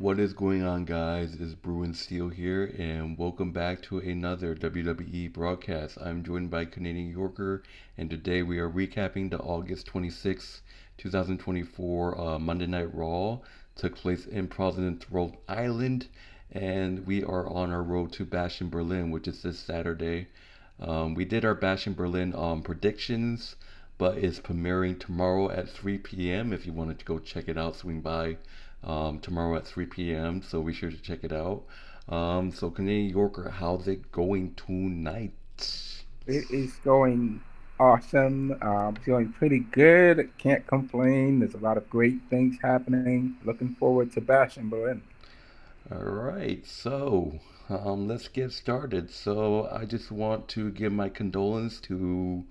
What is going on, guys? It's Bruin Steel here, and welcome back to another WWE broadcast. I'm joined by Canadian Yorker, and today we are recapping the August 26, 2024 Monday Night Raw. Took place in Providence, Rhode Island, and we are on our road to Bash in Berlin, which is this Saturday. We did our Bash in Berlin predictions, but it's premiering tomorrow at 3 p.m. If you wanted to go check it out, swing by tomorrow at 3 p.m. So be sure to check it out. So Canadian Yorker, how's it going tonight? It is going awesome. Feeling pretty good. Can't complain. There's a lot of great things happening. Looking forward to Bash in Berlin. All right, so let's get started. So I just want to give my condolence to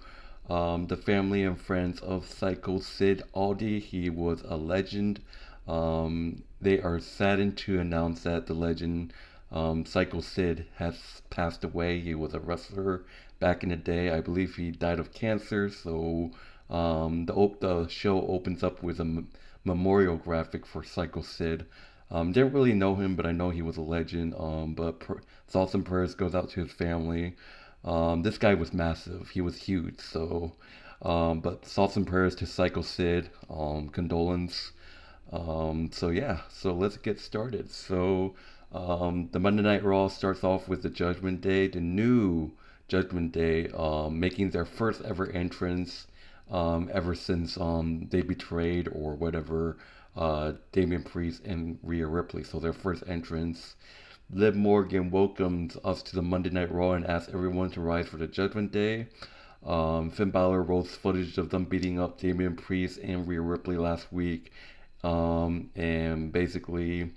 the family and friends of Psycho Sid Aldi. He was a legend. They are saddened to announce that the legend Psycho Sid has passed away. He was a wrestler back in the day. I believe he died of cancer. So the show opens up with a memorial graphic for Psycho Sid. Didn't really know him, but I know he was a legend. Thoughts and prayers goes out to his family. This guy was massive. He was huge. But thoughts and prayers to Psycho Sid. Condolence. So yeah, so let's get started. The Monday Night Raw starts off with the Judgment Day, the new Judgment Day, making their first ever entrance ever since they betrayed or whatever Damian Priest and Rhea Ripley. So their first entrance. Liv Morgan welcomes us to the Monday Night Raw and asks everyone to rise for the Judgment Day. Finn Balor rolls footage of them beating up Damian Priest and Rhea Ripley last week. And basically,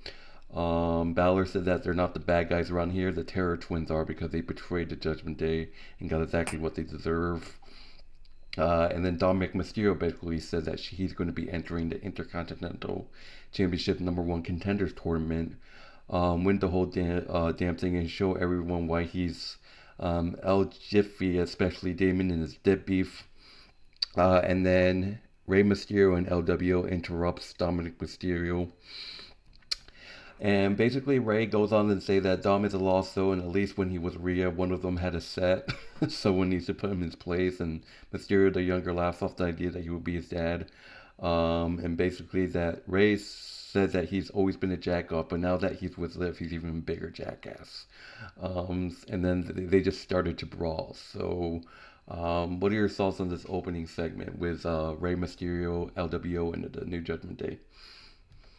Balor said that they're not the bad guys around here. The Terror Twins are because they betrayed the Judgment Day and got exactly what they deserve. And then Dominik Mysterio basically said that he's going to be entering the Intercontinental Championship #1 Contenders Tournament, win the whole damn thing, and show everyone why he's El Jiffy, especially Damon and his dead beef. And then Rey Mysterio and LWO interrupts Dominik Mysterio. And basically, Ray goes on and say that Dom is a lost soul, and at least when he was Rhea, one of them had a set. Someone needs to put him in his place. And Mysterio, the younger, laughs off the idea that he would be his dad. And basically, that Ray says that he's always been a jack off, but now that he's with Liv, he's even a bigger jackass. And then they just started to brawl. What are your thoughts on this opening segment with Rey Mysterio, LWO, and the New Judgment Day?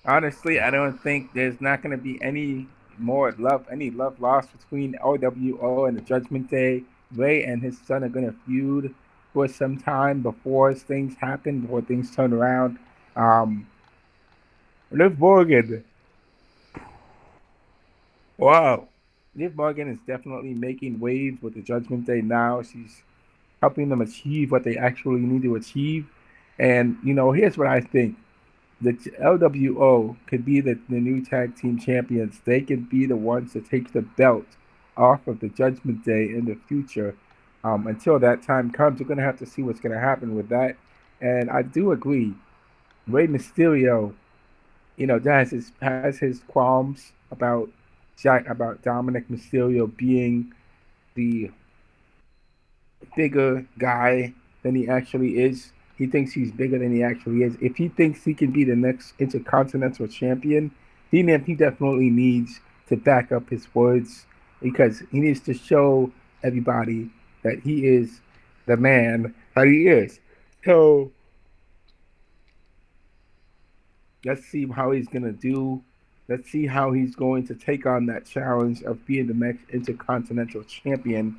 Honestly, I don't think there's not going to be any love lost between OWO and the Judgment Day. Ray and his son are going to feud for some time before things happen, before things turn around. Um, Liv Morgan, wow. Liv Morgan is definitely making waves with the Judgment Day now. She's helping them achieve what they actually need to achieve. And, here's what I think. The LWO could be the new tag team champions. They could be the ones to take the belt off of the Judgment Day in the future. Until that time comes, we're going to have to see what's going to happen with that. And I do agree. Rey Mysterio, has his qualms about Dominik Mysterio being the bigger guy than he actually is. He thinks he's bigger than he actually is. If he thinks he can be the next Intercontinental Champion, he definitely needs to back up his words because he needs to show everybody that he is the man that he is. So let's see how he's gonna do. Let's see how he's going to take on that challenge of being the next Intercontinental Champion.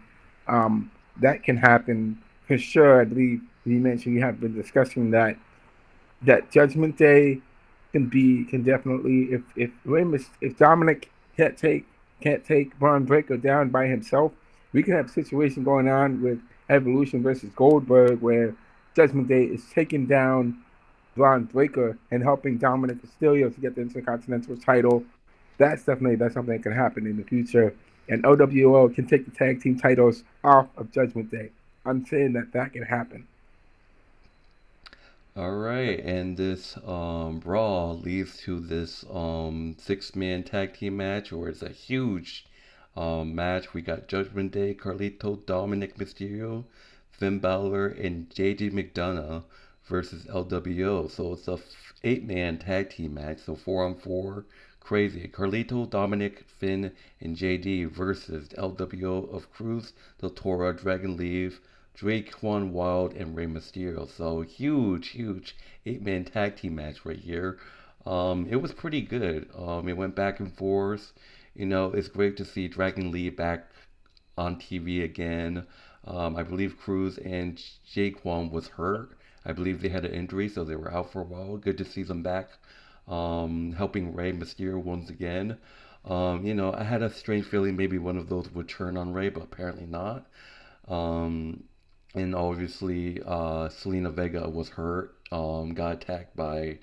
That can happen for sure. I believe you mentioned you have been discussing that Judgment Day can definitely if Dominic can't take Bron Breakker down by himself, we can have a situation going on with Evolution versus Goldberg where Judgment Day is taking down Bron Breakker and helping Dominic Mysterio to get the Intercontinental title. That's something that can happen in the future. And OWO can take the tag team titles off of Judgment Day. I'm saying that can happen. All right, and this Raw leads to this six-man tag team match, or it's a huge match. We got Judgment Day, Carlito, Dominik Mysterio, Finn Balor, and JD McDonagh versus LWO. So it's a eight-man tag team match, so 4-on-4, crazy. Carlito, Dominik, Finn, and JD versus LWO of Cruz, the Toro, Dragon Leave, Drake, Juan Wilde, and Rey Mysterio. So huge, huge eight-man tag team match right here. It was pretty good. It went back and forth. It's great to see Dragon Lee back on TV again. I believe Cruz and Jaquan was hurt. I believe they had an injury, so they were out for a while. Good to see them back, helping Rey Mysterio once again. I had a strange feeling maybe one of those would turn on Rey, but apparently not. Um, and obviously, Selena Vega was hurt, got attacked by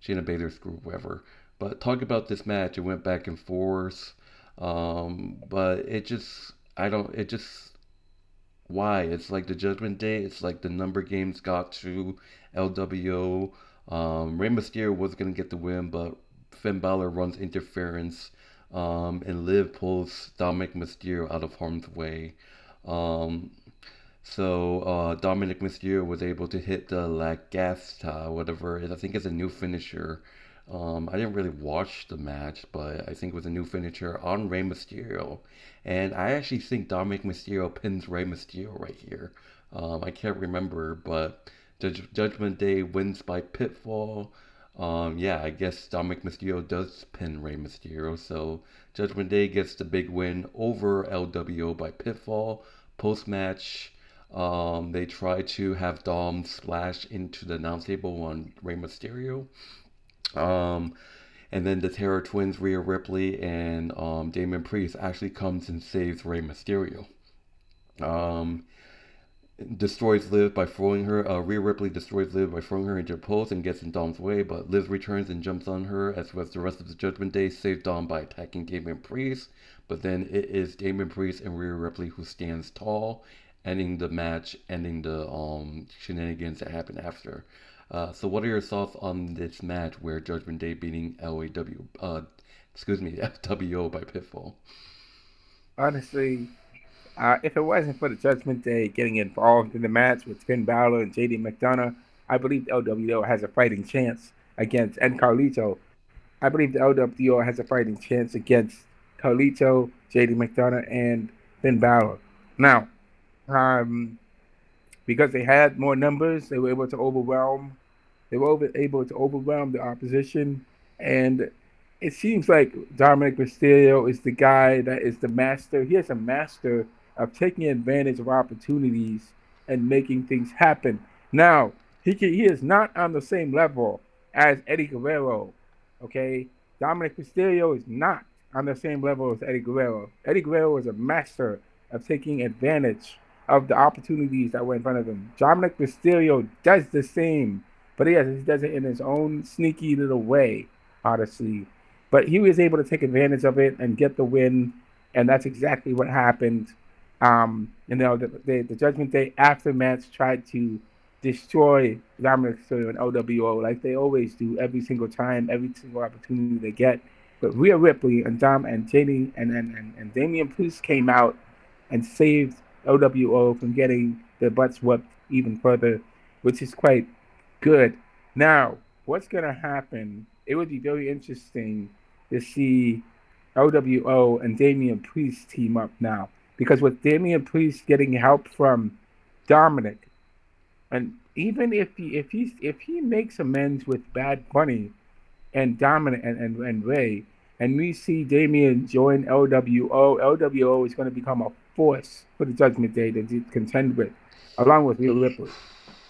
Shayna Baszler's group, whatever. But talk about this match, it went back and forth. But it just, why? It's like the Judgment Day, it's like the number games got to LWO. Rey Mysterio was going to get the win, but Finn Balor runs interference, and Liv pulls Dominik Mysterio out of harm's way. Um, so Dominik Mysterio was able to hit the Lagasta, whatever it is. I think it's a new finisher. I didn't really watch the match, but I think it was a new finisher on Rey Mysterio. And I actually think Dominik Mysterio pins Rey Mysterio right here. I can't remember, but Judgment Day wins by pinfall. Yeah, I guess Dominik Mysterio does pin Rey Mysterio. So Judgment Day gets the big win over LWO by pinfall. Post match, they try to have Dom splash into the announce table on Rey Mysterio. Um, and then the Terror Twins, Rhea Ripley and Damon Priest actually comes and saves Rey Mysterio. Um, destroys Liv by throwing her. Rhea Ripley destroys Liv by throwing her into a post and gets in Dom's way, but Liv returns and jumps on her, as well as the rest of the Judgment Day save Dom by attacking Damon Priest. But then it is Damon Priest and Rhea Ripley who stands tall, ending the match, ending the shenanigans that happened after. So what are your thoughts on this match where Judgment Day beating LAW, FWO by pinfall? Honestly, if it wasn't for the Judgment Day getting involved in the match with Finn Balor and JD McDonagh, I believe the LWO has a fighting chance against and Carlito. I believe the LWO has a fighting chance against Carlito, JD McDonagh, and Finn Balor. Now, um, because they had more numbers, they were able to overwhelm. They were able to overwhelm the opposition, and it seems like Dominic Mysterio is the guy that is the master. He is a master of taking advantage of opportunities and making things happen. Now, he is not on the same level as Eddie Guerrero. Okay, Dominic Mysterio is not on the same level as Eddie Guerrero. Eddie Guerrero is a master of taking advantage of the opportunities that were in front of him. Dominic Mysterio does the same, but he does it in his own sneaky little way, honestly. But he was able to take advantage of it and get the win, and that's exactly what happened. The Judgment Day aftermatch tried to destroy Dominic Mysterio and OWO like they always do every single time, every single opportunity they get. But Rhea Ripley and Dom and JD and Damian Priest came out and saved OWO from getting their butts whooped even further, which is quite good. Now, what's going to happen? It would be very interesting to see OWO and Damian Priest team up now. Because with Damian Priest getting help from Dominik, and even if he makes amends with Bad Bunny and Dominik and Ray, and we see Damian join LWO, LWO is going to become a force for the Judgment Day to contend with, along with Rhea Ripley.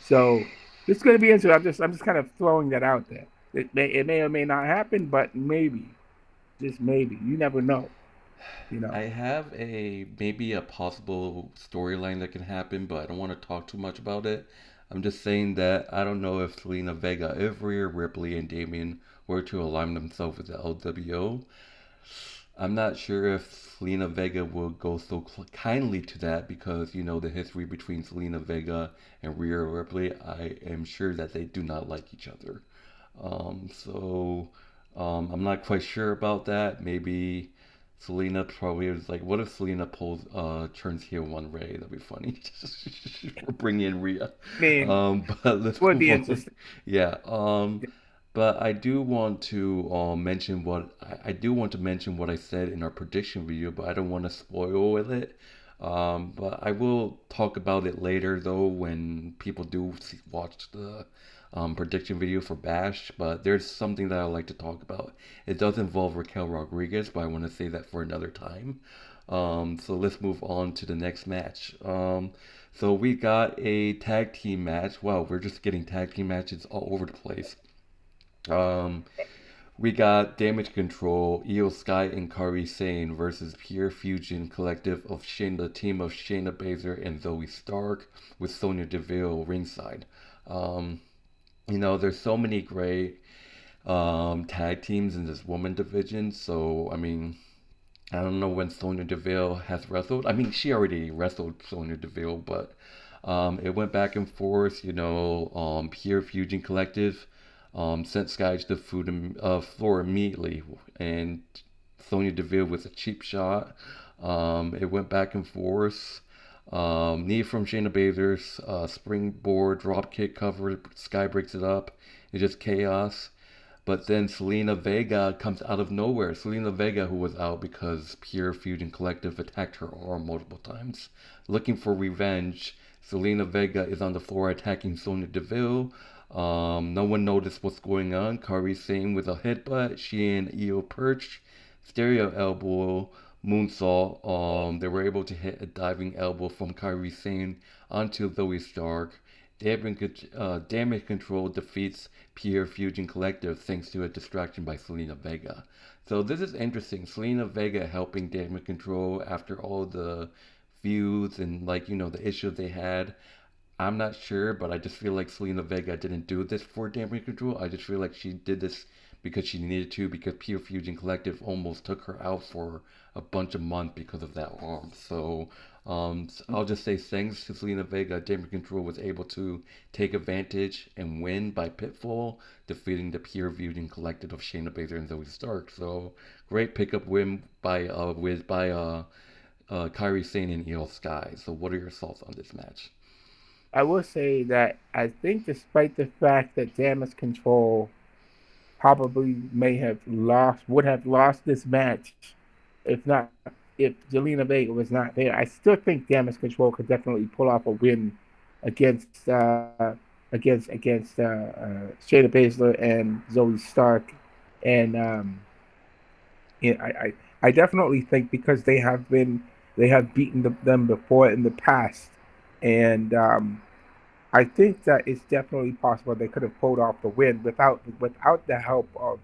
So this is going to be interesting. I'm just kind of throwing that out there. It may or may not happen, but maybe, just maybe, you never know. You know. I have maybe a possible storyline that can happen, but I don't want to talk too much about it. I'm just saying that I don't know if Selena Vega, if Rhea Ripley, and Damien were to align themselves with the LWO. I'm not sure if Selena Vega will go so kindly to that because the history between Selena Vega and Rhea Ripley. I am sure that they do not like each other. So I'm not quite sure about that. Maybe Selena probably was like, what if Selena turns heel one Ray? That'd be funny. We're bringing in Rhea. I mean, But let's would move be on. interesting. Yeah. But I do want to mention I do want to mention what I said in our prediction video, but I don't want to spoil it. But I will talk about it later though when people do watch the prediction video for Bash. But there's something that I like to talk about. It does involve Raquel Rodriguez, but I want to say that for another time. So let's move on to the next match. So we got a tag team match. Wow, we're just getting tag team matches all over the place. Um, we got Damage Control, Io Sky and Kairi Sane versus Pure Fusion Collective of Shayna, the team of Shayna Baszler and Zoey Stark with Sonya Deville ringside. Um, there's so many great tag teams in this woman division. So, I mean, I don't know when Sonya Deville has wrestled. I mean, she already wrestled Sonya Deville, but it went back and forth. Pure Fusion Collective sent Sky to the floor immediately, and Sonya Deville with a cheap shot. It went back and forth. Knee from Shayna Baszler's springboard dropkick cover. Sky breaks it up. It's just chaos. But then Selena Vega comes out of nowhere. Selena Vega, who was out because Pure Fusion Collective attacked her arm multiple times. Looking for revenge, Selena Vega is on the floor attacking Sonya Deville. No one noticed what's going on. Kairi Sane with a headbutt. She and Io perch. Stereo elbow. Moonsault. They were able to hit a diving elbow from Kairi Sane onto Zoey Stark. Damage Control defeats Pure Fusion Collective thanks to a distraction by Selena Vega. So this is interesting. Selena Vega helping Damage Control after all the feuds and the issues they had. I'm not sure, but I just feel like Selena Vega didn't do this for Damage Control. I just feel like she did this because she needed to, because Pure Fusion Collective almost took her out for a bunch of months because of that arm. So I'll just say thanks to Selena Vega, Damage Control was able to take advantage and win by pitfall, defeating the Pure Fusion Collective of Shayna Baszler and Zoey Stark. So great pickup win by Kairi Sane and Io Sky. So what are your thoughts on this match? I will say that I think, despite the fact that Damage Control probably would have lost this match if Zelina Vega was not there. I still think Damage Control could definitely pull off a win against Shayna Baszler and Zoe Stark, and I definitely think because they have beaten them before in the past, and I think that it's definitely possible they could have pulled off the win without the help of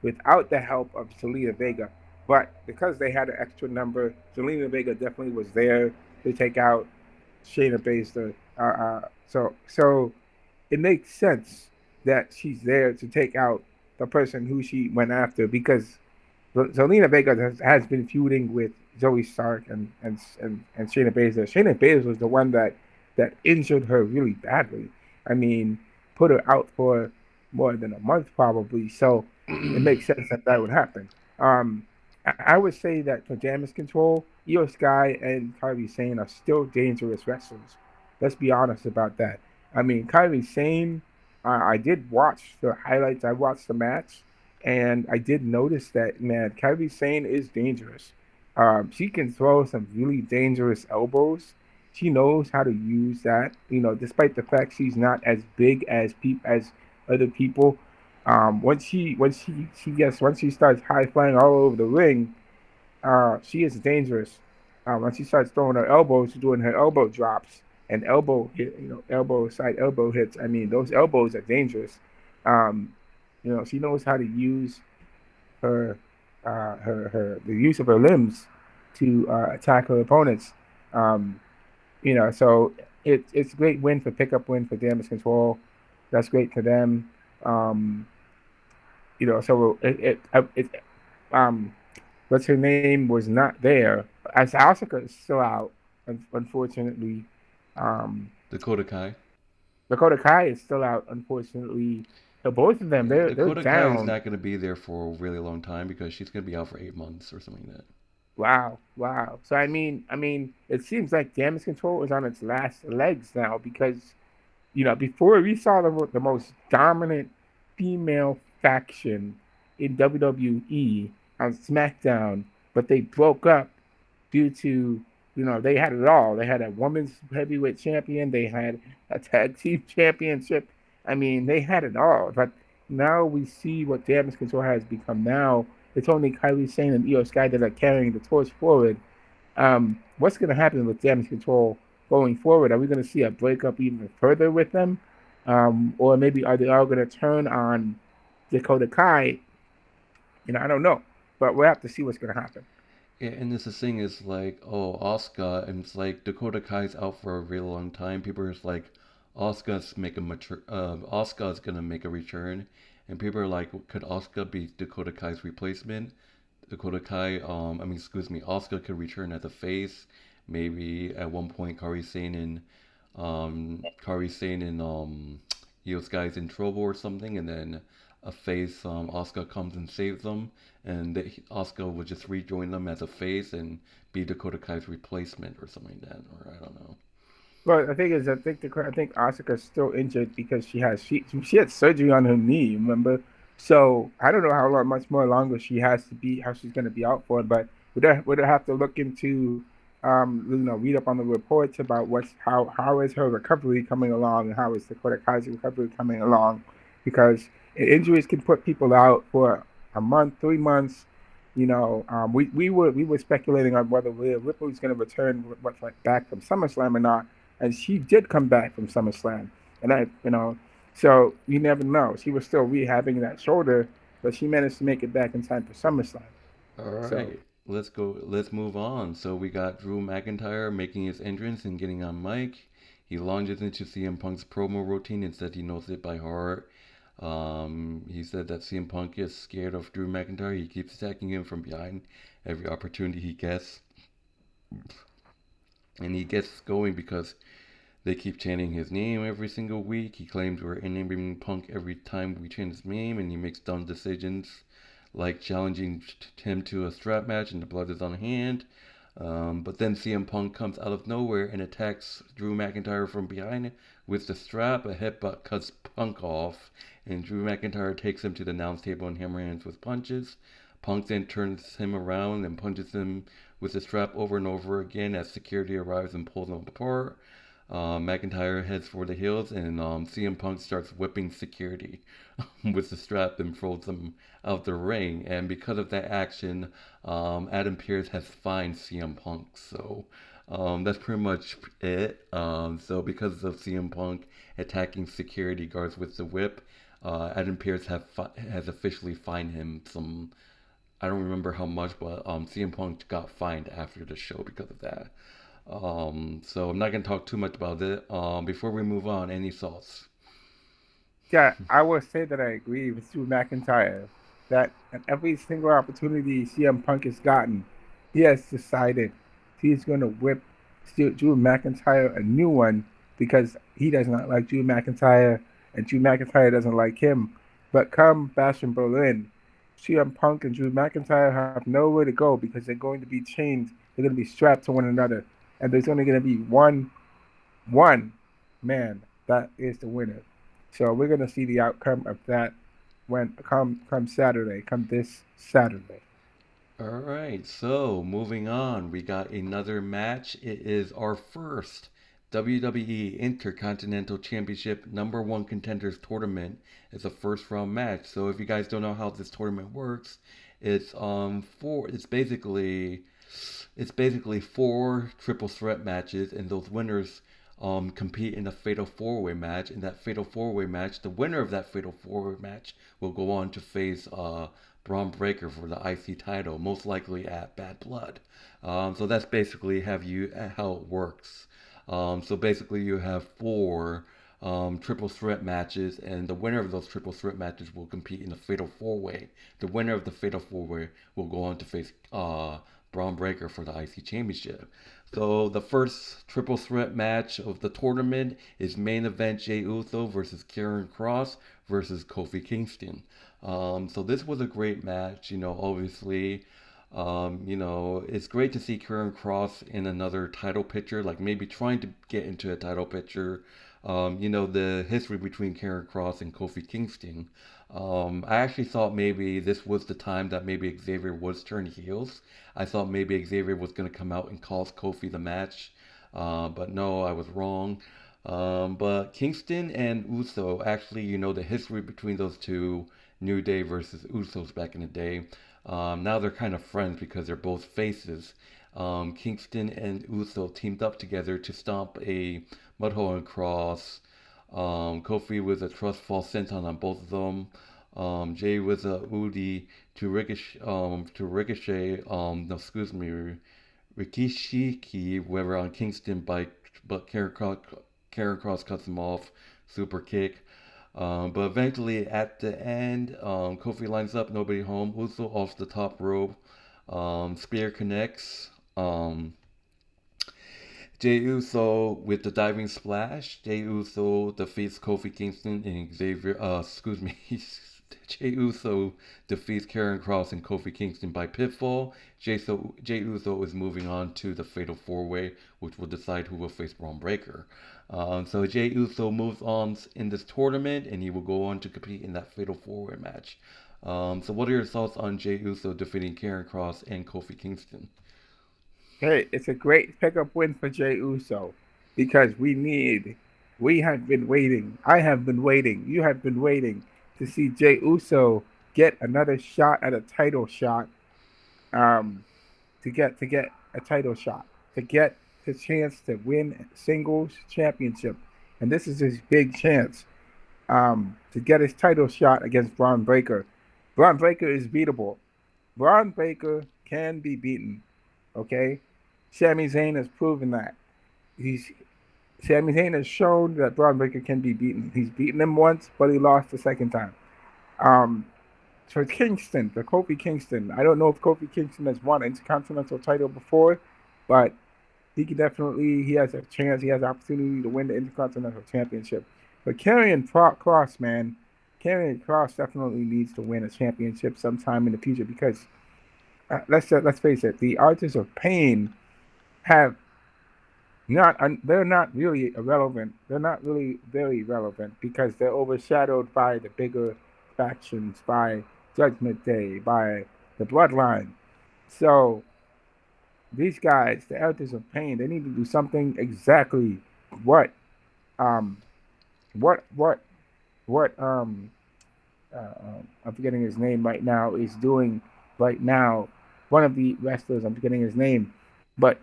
Zelina Vega. But because they had an extra number, Zelina Vega definitely was there to take out Shayna Baszler. So it makes sense that she's there to take out the person who she went after, because Zelina Vega has been feuding with Zoe Stark and Shayna Baszler. Shayna Baszler was the one that injured her really badly. I mean, put her out for more than a month probably. So it makes sense that that would happen. I would say that for Damage Control, Io Sky and Kairi Sane are still dangerous wrestlers. Let's be honest about that. I mean, Kairi Sane, I did watch the highlights. I watched the match, and I did notice that, man, Kairi Sane is dangerous. She can throw some really dangerous elbows. She knows how to use that. Despite the fact she's not as big as other people. Once she starts high flying all over the ring, she is dangerous. Once she starts throwing her elbows, doing her elbow drops and elbow side elbow hits. I mean, those elbows are dangerous. Um, she knows how to use her the use of her limbs to attack her opponents. Um, so it's a great win for pickup win for Damage Control. That's great for them. So it um but her name was not there. As Asuka is still out, unfortunately. Um, Dakota Kai. Dakota Kai is still out, unfortunately. So both of them, Yeah, they're Dakota Kai is down. not going to be there for a really long time because she's going to be out for 8 months or something like that. Wow, wow. So it seems like Damage Control is on its last legs now because before we saw the most dominant female faction in WWE on SmackDown, but they broke up due to, they had it all. They had a women's heavyweight champion, they had a tag team championship. They had it all. But now we see what Damage Control has become now. It's only Kylie Sane and Io Sky that are carrying the torch forward. What's going to happen with Damage Control going forward? Are we going to see a breakup even further with them? Or maybe are they all going to turn on Dakota Kai? I don't know. But we'll have to see what's going to happen. Yeah, and this the thing is like, oh, Asuka, and it's like Dakota Kai's out for a really long time. People are just like, Asuka's gonna make a return, and people are like, could Asuka be Dakota Kai's replacement? Dakota Kai, excuse me, Asuka could return as a face. Maybe at one point, Kairi Sane and Io Sky's in trouble or something, and then a face, Asuka comes and saves them, and Asuka will just rejoin them as a face and be Dakota Kai's replacement or something like that, or I don't know. Well, the thing is, I think Asuka's still injured because she had surgery on her knee. Remember, so I don't know much more longer how she's going to be out for. But we'd have to look into, read up on the reports about how is her recovery coming along and how is Dakota Kai's recovery coming along, because injuries can put people out for a month, 3 months. We were speculating on whether Rhea Ripley was going to return back from SummerSlam or not, and she did come back from SummerSlam, and so you never know. She was still rehabbing that shoulder, but she managed to make it back in time for SummerSlam. All So right, let's go. Let's move on. So we got Drew McIntyre making his entrance and getting on mic. He launches into CM Punk's promo routine and said he knows it by heart. He said that CM Punk is scared of Drew McIntyre. He keeps attacking him from behind every opportunity he gets. And he gets going because they keep chanting his name every single week. He claims we're enabling Punk every time we chant his name, and he makes dumb decisions like challenging him to a strap match and the blood is on hand. But then CM Punk comes out of nowhere and attacks Drew McIntyre from behind with the strap. A headbutt cuts Punk off, and Drew McIntyre takes him to the announce table and hammer hands with punches. Punk then turns him around and punches him with the strap over and over again as security arrives and pulls him apart. McIntyre heads for the hills, and CM Punk starts whipping security with the strap and throws them out the ring. And because of that action, Adam Pearce has fined CM Punk. So that's pretty much it. So because of CM Punk attacking security guards with the whip, Adam Pearce has officially fined him some. I don't remember how much, but CM Punk got fined after the show because of that. So I'm not gonna talk too much about it. Before we move on, any thoughts? yeah, I will say that I agree with Drew McIntyre that at every single opportunity CM Punk has gotten, he has decided he's going to whip Drew McIntyre a new one because he does not like Drew McIntyre and Drew McIntyre doesn't like him. But come Bash in Berlin, CM Punk and Drew McIntyre have nowhere to go because they're going to be chained. They're going to be strapped to one another, and there's only going to be one man that is the winner. So we're gonna see the outcome of that when come Saturday, come this Saturday. All right, so moving on, we got another match. It is our first WWE Intercontinental Championship number one contenders tournament. It's a first round match. So if you guys don't know how this tournament works, it's basically four triple threat matches, and those winners compete in a fatal four way match. In that fatal four way match, the winner of that fatal four way match will go on to face Braun Breaker for the IC title, most likely at Bad Blood. So that's basically how it works. So basically, you have four triple threat matches, and the winner of those triple threat matches will compete in a fatal four way. The winner of the fatal four way will go on to face Braun Breaker for the IC Championship. So the first triple threat match of the tournament is main event Jey Uso versus Karen Cross versus Kofi Kingston. So this was a great match. Obviously, it's great to see Karen Cross in another title picture, like maybe trying to get into a title picture. The history between Karen Cross and Kofi Kingston. I actually thought maybe this was the time that maybe Xavier was turn heels. I thought maybe Xavier was going to come out and cost Kofi the match. But no, I was wrong. But Kingston and Uso, actually, the history between those two, New Day versus Usos back in the day. Now they're kind of friends because they're both faces. Kingston and Uso teamed up together to stomp a Mudhole Cross. Kofi with a trust fall senton on both of them. Jay with a Udi to ricochet. No, excuse me, Rikishiki, whoever on Kingston but Karen Cross cuts him off. Super kick. But eventually, at the end, Kofi lines up, nobody home. Uso off the top rope. Spear connects. Jey Uso with the diving splash. Jey Uso defeats Kofi Kingston and Xavier. Excuse me. Jey Uso defeats Karen Cross and Kofi Kingston by pinfall. Jey Uso is moving on to the Fatal 4-Way, which will decide who will face Braun Breaker. So Jey Uso moves on in this tournament, and he will go on to compete in that Fatal 4-Way match. So what are your thoughts on Jey Uso defeating Karen Cross and Kofi Kingston? Hey, it's a great pickup win for Jey Uso because we have been waiting. I have been waiting. You have been waiting to see Jey Uso get another shot at a title shot. To get a title shot, to get the chance to win singles championship, and this is his big chance. To get his title shot against Braun Breaker. Braun Breaker is beatable. Braun Breaker can be beaten. Okay, Sami Zayn has proven that. He's Sami Zayn has shown that Braun Breaker can be beaten. He's beaten him once, but he lost the second time. Um, for Kingston, for Kofi Kingston, I don't know if Kofi Kingston has won an Intercontinental title before, but he has a chance, he has an opportunity to win the Intercontinental Championship. But Cross, man, Karrion Cross definitely needs to win a championship sometime in the future because let's face it, the Artists of Pain have not they're not really irrelevant. They're not really very relevant because they're overshadowed by the bigger factions, by Judgment Day, by the Bloodline. So these guys, the Artists of Pain, they need to do something exactly what um what what what I'm forgetting his name right now is doing right now. One of the wrestlers, I'm forgetting his name, but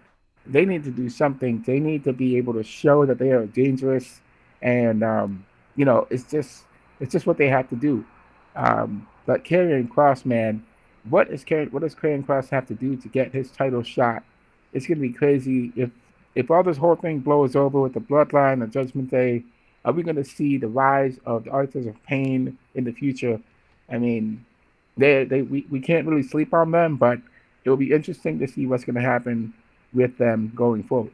they need to do something. They need to be able to show that they are dangerous, and it's just what they have to do. But Karrion Cross, man, what does Karrion Cross have to do to get his title shot? It's gonna be crazy if all this whole thing blows over with the Bloodline and Judgment Day. Are we gonna see the rise of the Artists of Pain in the future? I mean, we can't really sleep on them, but it will be interesting to see what's gonna happen with them going forward.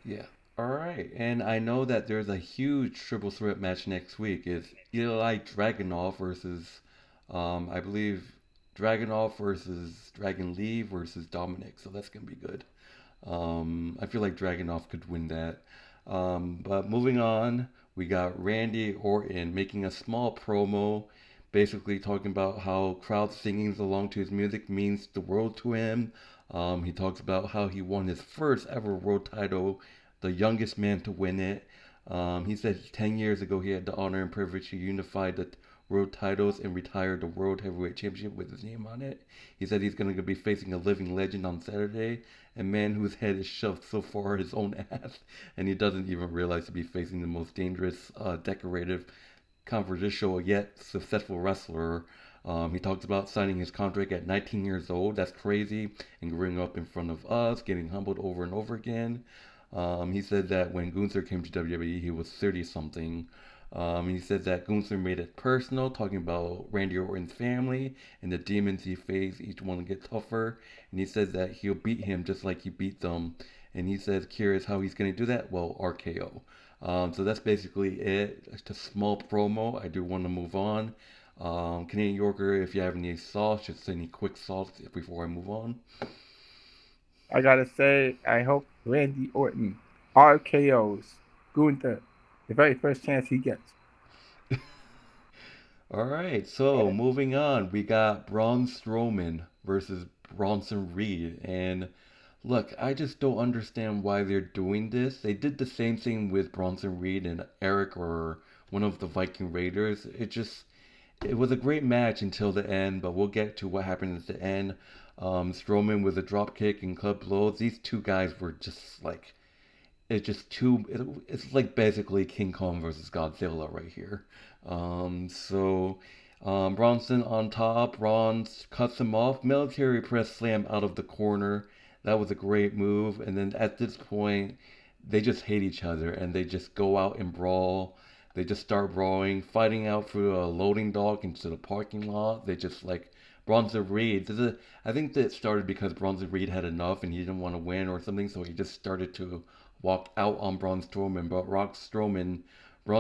Yeah. All right. And I know that there's a huge triple threat match next week. It's Eli Dragunov versus, I believe, Dragunov versus Dragon Lee versus Dominik. So that's gonna be good. I feel like Dragunov could win that. But moving on, we got Randy Orton making a small promo, basically talking about how crowd singing along to his music means the world to him. He talks about how he won his first ever world title, the youngest man to win it. He said 10 years ago he had the honor and privilege to unify the world titles and retire the World Heavyweight Championship with his name on it. He said he's going to be facing a living legend on Saturday, a man whose head is shoved so far his own ass, and he doesn't even realize to be facing the most dangerous, decorative, controversial yet successful wrestler. He talks about signing his contract at 19 years old. That's crazy. And growing up in front of us, getting humbled over and over again. He said that when Gunther came to WWE, he was 30 something. He said that Gunther made it personal, talking about Randy Orton's family and the demons he faced, each one get tougher. And he said that he'll beat him just like he beat them. And he says, curious how he's going to do that? Well, RKO. So that's basically it. Just a small promo. I do want to move on. Canadian Yorker, if you have any thoughts, just any quick thoughts before I move on. I gotta say, I hope Randy Orton RKO's Gunther the very first chance he gets. All right, so moving on, we got Braun Strowman versus Bronson Reed. And look, I just don't understand why they're doing this. They did the same thing with Bronson Reed and Eric or one of the Viking Raiders. It was a great match until the end, but we'll get to what happened at the end. Strowman with a drop kick and club blows. These two guys were just like it's like basically King Kong versus Godzilla right here. Bronson on top. Braun cuts him off. Military press slam out of the corner. That was a great move. And then at this point, they just hate each other and they just go out and brawl. They just start brawling, fighting out through a loading dock into the parking lot. They just like Bronson Reed. I think that started because Bronson Reed had enough and he didn't want to win or something, so he just started to walk out on Braun Strowman. But Braun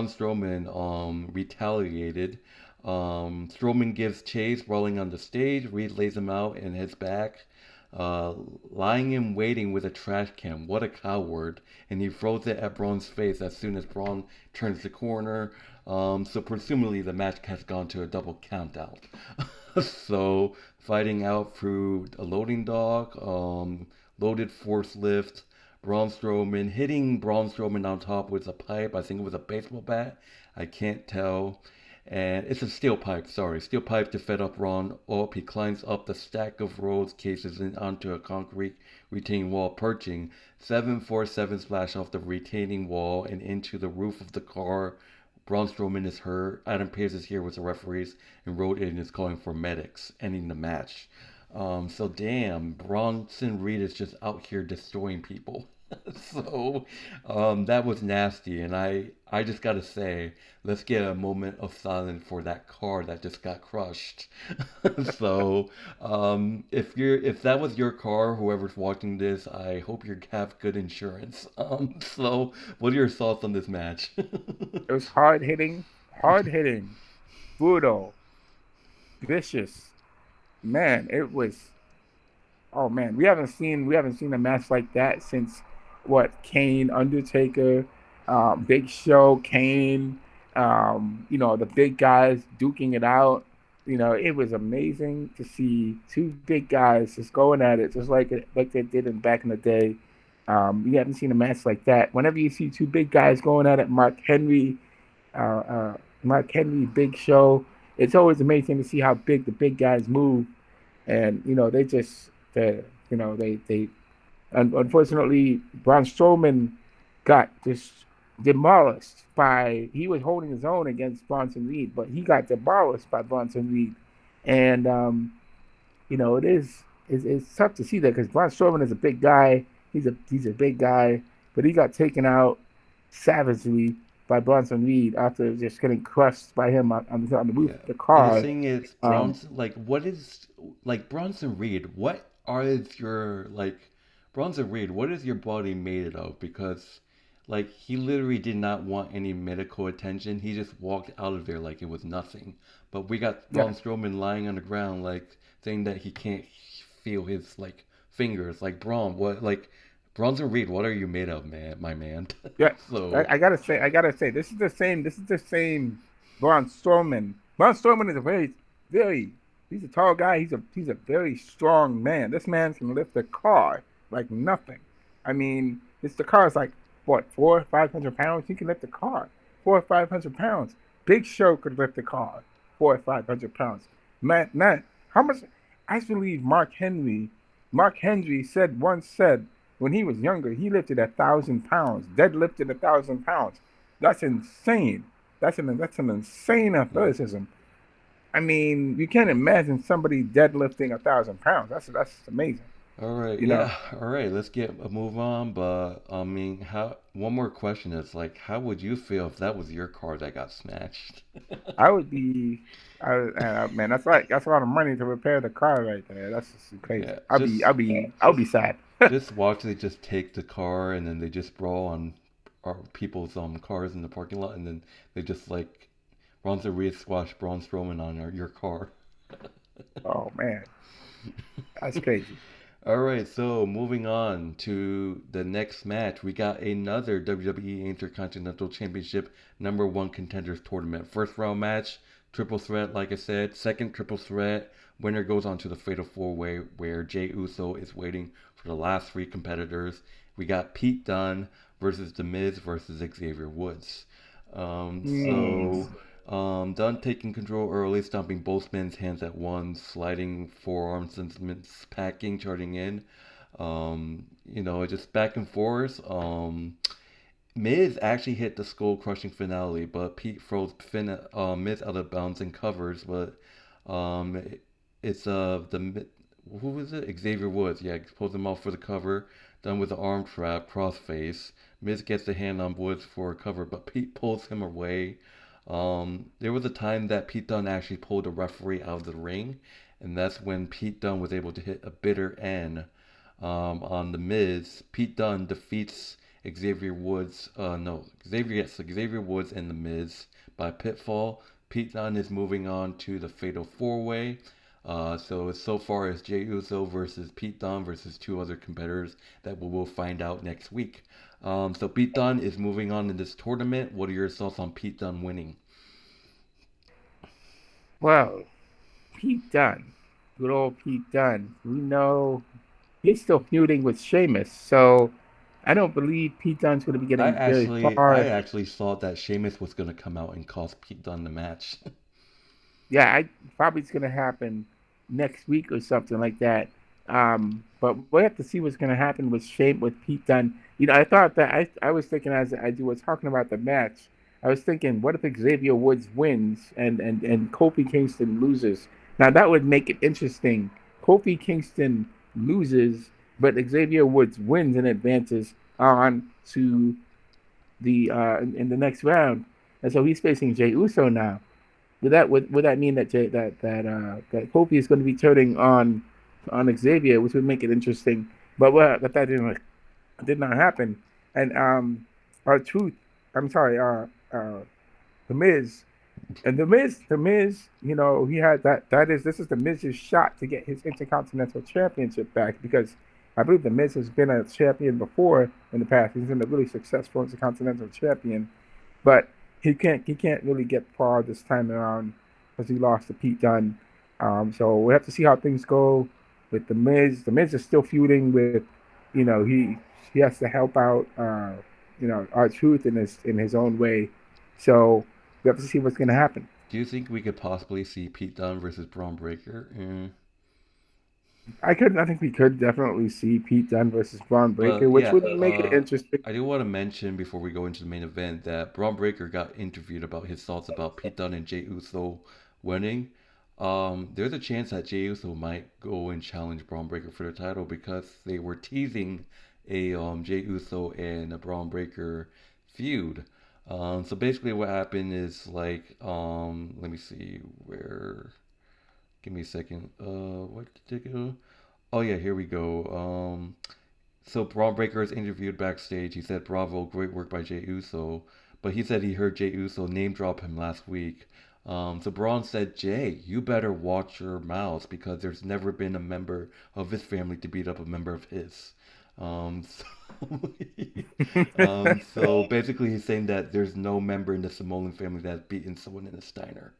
Strowman retaliated. Strowman gives chase, rolling on the stage. Reed lays him out and heads back. Lying in waiting with a trash can. What a coward. And he throws it at Braun's face as soon as Braun turns the corner. So presumably the match has gone to a double count out. So fighting out through a loading dock, loaded force lift. Braun Strowman hitting Braun Strowman on top with a pipe. I think it was a baseball bat. I can't tell. And it's a steel pipe, sorry. Steel pipe to fed up Braun up. He climbs up the stack of Rhodes cases and onto a concrete retaining wall, perching. 747 splash off the retaining wall and into the roof of the car. Braun Strowman is hurt. Adam Pearce is here with the referees, and Rhodes is calling for medics, ending the match. So damn, Bronson Reed is just out here destroying people. So that was nasty, and I just gotta say, let's get a moment of silence for that car that just got crushed. So if that was your car, whoever's watching this, I hope you have good insurance. So what are your thoughts on this match? It was hard hitting, brutal, vicious. Man, it was. Oh man, we haven't seen a match like that since what Kane, Undertaker, Big Show, Kane. The big guys duking it out. It was amazing to see two big guys just going at it, just like they did back in the day. You haven't seen a match like that. Whenever you see two big guys going at it, Mark Henry, Big Show, it's always amazing to see how big the big guys move. And they unfortunately Braun Strowman got just demolished by he was holding his own against Bronson Reed, but he got demolished by Bronson Reed. And it's tough to see that because Braun Strowman is a big guy. He's a big guy, but he got taken out savagely by Bronson Reed after just getting crushed by him on the roof Yeah. of the And the car. thing is, Um, Bronson Reed, Bronson Reed, what is your body made of? Because he literally did not want any medical attention. He just walked out of there like it was nothing. But we got yeah, Braun Strowman lying on the ground saying that he can't feel his fingers. Bronson Reed, what are you made of, man, my man? yeah. I, So I gotta say, this is the same. This is the same Braun Strowman. Braun Strowman is a very. He's a tall guy. He's a very strong man. This man can lift a car like nothing. I mean, the car is like what 400 or 500 pounds. He can lift a car 400 or 500 pounds. Big Show could lift a car 400 or 500 pounds. Man, how much? I believe Mark Henry. Mark Henry once said when he was younger, he lifted 1,000 pounds, deadlifted 1,000 pounds. That's insane. That's an insane yeah. athleticism. I mean, you can't imagine somebody deadlifting 1,000 pounds. That's amazing. All right, You know, yeah, all right. Let's get a move on. But I mean, how? One more question is like, how would you feel if that was your car that got smashed? I would be, man, that's a lot of money to repair the car right there. That's just crazy. Yeah, I'll be sad. just watch they just take the car and then they just brawl on people's cars in the parking lot and then they just like Ronda Reed squash Braun Strowman on your car. Oh man, that's crazy. All right, so moving on to the next match, we got another WWE Intercontinental Championship number one contenders tournament. First round match, triple threat, like I said. Second triple threat, winner goes on to the Fatal Four Way, where Jey Uso is waiting for the last three competitors. We got Pete Dunne versus The Miz versus Xavier Woods. Um, Hmm. so Dunn taking control early, stomping both men's hands at once, sliding forearms and packing, charging in. Just back and forth. Miz actually hit the skull crushing finale, but Pete throws Miz out of bounds and covers. But um, it's who was it? Xavier Woods. Yeah, pulls him off for the cover. Done with the arm trap, crossface. Miz gets the hand on Woods for a cover, but Pete pulls him away. There was a time that Pete Dunne actually pulled a referee out of the ring, and that's when Pete Dunne was able to hit a bitter end on the Miz. Pete Dunne defeats Xavier Woods. No, Xavier Woods and the Miz by pitfall. Pete Dunne is moving on to the Fatal Four Way. So far as Jey Uso versus Pete Dunne versus two other competitors that we'll find out next week. So Pete Dunne is moving on in this tournament. What are your thoughts on Pete Dunne winning? Well, Pete Dunne, good old Pete Dunne. We know he's still feuding with Sheamus, so I don't believe Pete Dunne's going to be I getting very actually, I far. actually thought that Sheamus was going to come out and cost Pete Dunne the match. Yeah, I probably it's going to happen next week or something like that. But we'll have to see what's going to happen with Pete Dunne. I thought that I was thinking as I was talking about the match, I was thinking, what if Xavier Woods wins and Kofi Kingston loses? Now that would make it interesting. Kofi Kingston loses, but Xavier Woods wins and advances on to the in the next round, and so he's facing Jey Uso now. Would that mean that that Kofi is going to be turning on Xavier, which would make it interesting? But that did not happen. And our truth, I'm sorry, the Miz and the Miz, he had this is the Miz's shot to get his Intercontinental Championship back because I believe the Miz has been a champion before in the past. He's been a really successful Intercontinental Champion, but he can't really get far this time around because he lost to Pete Dunne. So we have to see how things go with the Miz. The Miz is still feuding with, he has to help out, our truth in his own way. So we have to see what's going to happen. Do you think we could possibly see Pete Dunne versus Braun Breaker? I think we could definitely see Pete Dunne versus Braun Breaker, But which yeah, would make it interesting. I do want to mention before we go into the main event that Braun Breaker got interviewed about his thoughts about Pete Dunne and Jey Uso winning. There's a chance that Jey Uso might go and challenge Braun Breaker for the title because they were teasing a Jey Uso and a Braun Breaker feud. So basically, what happened is like, let me see where. Give me a second. What did it go? Oh yeah, here we go. So Braun Breaker is interviewed backstage. He said, "Bravo, great work by Jey Uso," but he said he heard Jey Uso name drop him last week. So Braun said, "Jay, you better watch your mouths because there's never been a member of his family to beat up a member of his." So, so basically, he's saying that there's no member in the Samoan family that's beaten someone in a Steiner.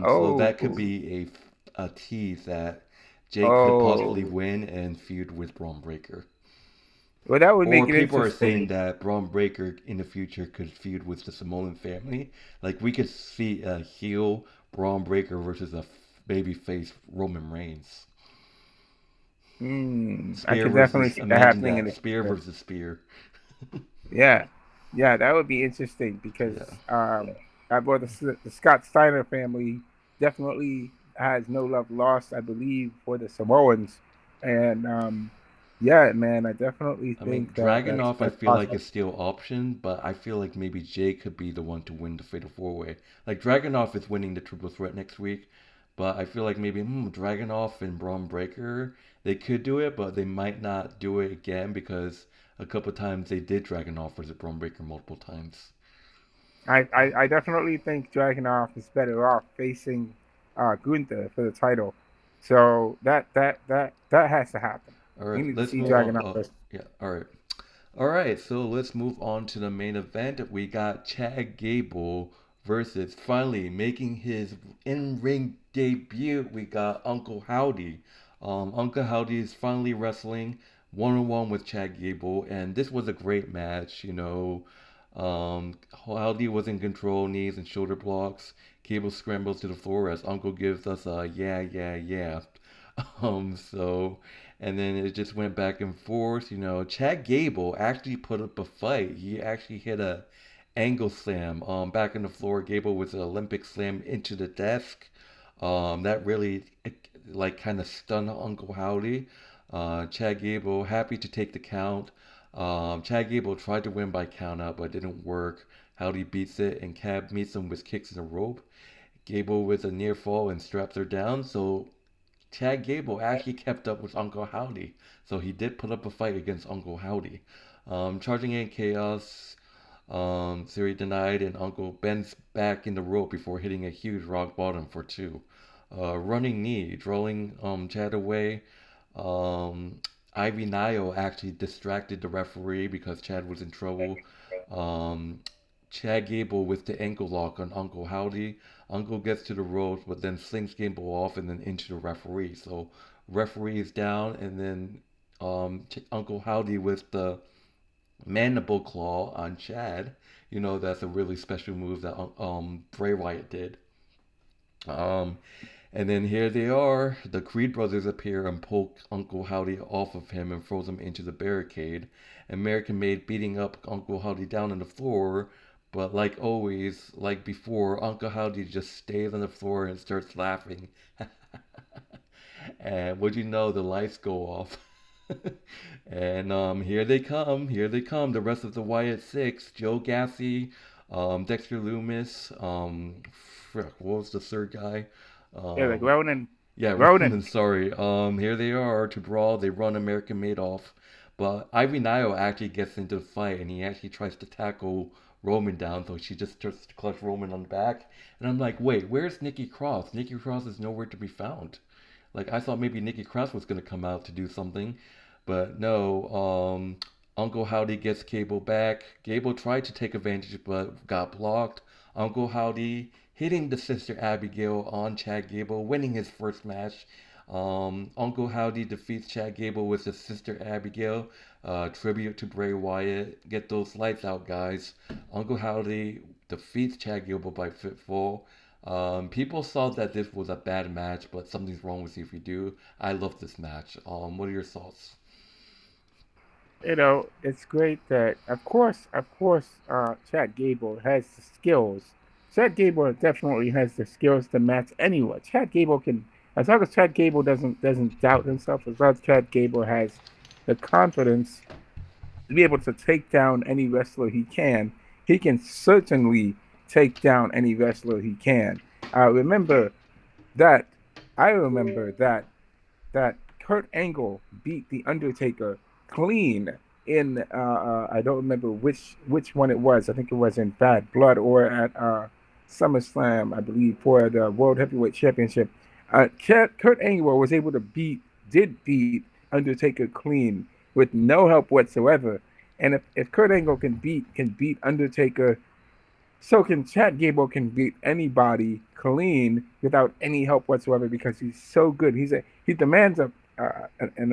So Oh, that could be a tease that Jake could possibly oh, win and feud with Braun Breaker. well, that would Or make it people are saying interesting. that Braun Breaker in the future could feud with the Samoan family. Like we could see a heel Braun Breaker versus a babyface Roman Reigns. I Spear could definitely versus see that imagine happening in that the spear future. versus spear. Yeah, yeah, that would be interesting because Yeah. the Scott Steiner family definitely has no love lost, I believe, for the Samoans, and Yeah, man, I definitely I mean, think that Dragunov, I that's feel like possible. is still option, but I feel like maybe Jay could be the one to win the Fatal 4-Way. Like, Dragunov is winning the Triple Threat next week, but I feel like maybe Dragunov and Braun Breaker, they could do it, but they might not do it again because a couple times they did Dragunov versus Braun Breaker multiple times. I definitely think Dragunov is better off facing Gunther for the title. So that has to happen. All We right, need to let's see move on. Dragunov Oh, versus. yeah, all right. All right, so let's move on to the main event. We got Chad Gable versus finally making his in-ring debut. We got Uncle Howdy. Uncle Howdy is finally wrestling one-on-one with Chad Gable, and this was a great match. Howdy was in control, knees and shoulder blocks. Gable scrambles to the floor as Uncle gives us a yeah, yeah, yeah. So, and then it just went back and forth. Chad Gable actually put up a fight. He actually hit a angle slam back on the floor. Gable with an Olympic slam into the desk. That really like kind of stunned Uncle Howdy. Chad Gable happy to take the count. Chad Gable tried to win by count out, but it didn't work. Howdy beats it, and Cab meets him with kicks in the rope. Gable with a near fall and straps her down. So Chad Gable actually kept up with Uncle Howdy, so he did put up a fight against Uncle Howdy. Charging in chaos, Siri denied, and Uncle bends back in the rope before hitting a huge rock bottom for two. Running knee, drawing Chad away. Um, Ivy Nile actually distracted the referee because Chad was in trouble. Um, Chad Gable with the ankle lock on Uncle Howdy. Uncle gets to the ropes, but then slings Gable off and then into the referee. So referee is down, and then Uncle Howdy with the mandible claw on Chad. That's a really special move that Bray Wyatt did. Um, and then here they are. The Creed brothers appear and poke Uncle Howdy off of him and throws him into the barricade. American Made beating up Uncle Howdy down on the floor. But like always, like before, Uncle Howdy just stays on the floor and starts laughing. And would you know, the lights go off. And here they come, the rest of the Wyatt Six: Joe Gacy, Dexter Loomis, what was the third guy? Yeah, like Um, Ronan. yeah, Ronan. Roman. Sorry. Here they are to brawl. They run American Made off, but Ivy Nile actually gets into the fight, and he actually tries to tackle Roman down. So she just starts to clutch Roman on the back, and I'm like, wait, where's Nikki Cross? Nikki Cross is nowhere to be found. Like I thought maybe Nikki Cross was gonna come out to do something, but no. Uncle Howdy gets Gable back. Gable tried to take advantage but got blocked. Uncle Howdy hitting the Sister Abigail on Chad Gable, winning his first match. Uncle Howdy defeats Chad Gable with his Sister Abigail. Tribute to Bray Wyatt. Get those lights out, guys. Uncle Howdy defeats Chad Gable by fitful. People saw that this was a bad match, but something's wrong with you if you do. I love this match. What are your thoughts? It's great that, Chad Gable has the skills. Chad Gable definitely has the skills to match anyone. Chad Gable can, as long as Chad Gable doesn't doubt himself, as long as Chad Gable has the confidence to be able to take down any wrestler he can certainly take down any wrestler he can. Remember that, I remember that Kurt Angle beat the Undertaker clean in I don't remember which one it was. I think it was in Bad Blood or at SummerSlam, I believe, for the World Heavyweight Championship. Kurt Angle was able to beat Undertaker clean with no help whatsoever. And if Kurt Angle can beat Undertaker, so can Chad Gable can beat anybody clean without any help whatsoever because he's so good. He demands an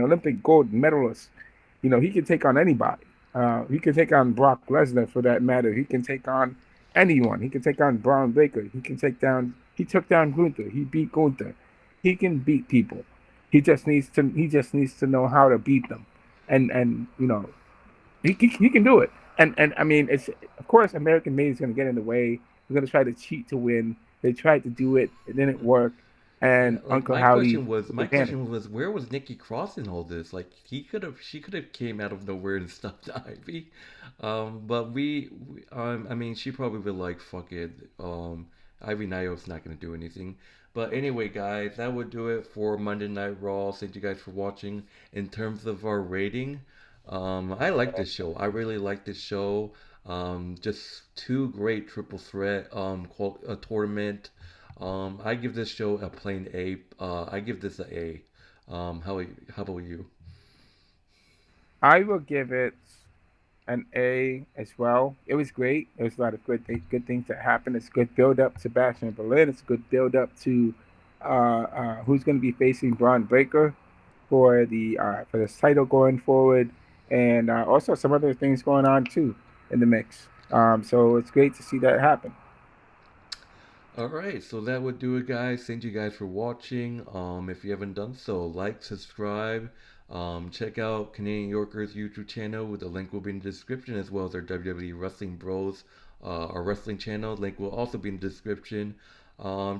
Olympic gold medalist. He can take on anybody. He can take on Brock Lesnar for that matter. He can take on anyone. He can take on Braun Baker. He took down Gunther. He beat Gunther. He can beat people. He just needs to know how to beat them. And he can do it. And I mean, it's of course American Made is going to get in the way. They're going to try to cheat to win. They tried to do it. It didn't work. Yeah, and like Uncle Howdy took my advantage. question was, where was Nikki Cross in all this? Like she could have came out of nowhere and stopped Ivy, but I mean, she probably would like, fuck it, Ivy Nayo's not gonna do anything. But anyway, guys, that would do it for Monday Night Raw. Thank you guys for watching. In terms of our rating, I like this show. I really like this show. Just two great triple threat tournament. I give this show a plain A. I give this a A. How about you? I will give it an A as well. It was great. There was a lot of good things that happened. It's good build up to Bash in Berlin. It's a good build up to who's going to be facing Braun Breaker for this title going forward, and also some other things going on too in the mix. So it's great to see that happen. All right, so that would do it, guys. Thank you guys for watching. If you haven't done so, like, subscribe. Check out Canadian Yorker's YouTube channel. The link will be in the description, as well as our WWE Wrestling Bros, our wrestling channel. Link will also be in the description.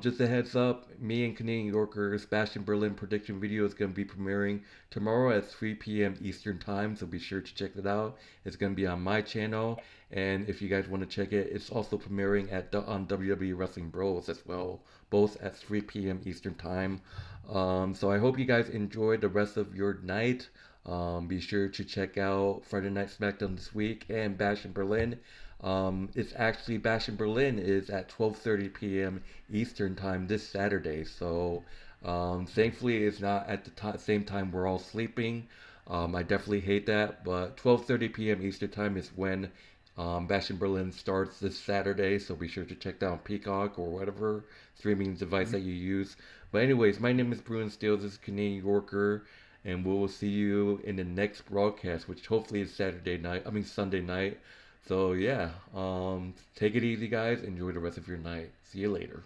Just a heads up, me and Canadian Yorker's Bastion Berlin prediction video is going to be premiering tomorrow at 3 p.m. Eastern Time, so be sure to check that out. It's going to be on my channel, and if you guys want to check it, it's also premiering on WWE Wrestling Bros as well, both at 3 p.m. Eastern Time. So I hope you guys enjoy the rest of your night. Be sure to check out Friday Night Smackdown this week and Bash in Berlin. It's actually Bash in Berlin is at 12:30 p.m. Eastern Time this Saturday. So thankfully, it's not at the same time we're all sleeping. I definitely hate that, but 12:30 p.m. Eastern Time is when Bash in Berlin starts this Saturday. So be sure to check that on Peacock or whatever streaming device that you use. But anyways, my name is Bruin Steele. This is Canadian Yorker, and we will see you in the next broadcast, which hopefully is Saturday night. I mean Sunday night. So yeah, take it easy, guys. Enjoy the rest of your night. See you later.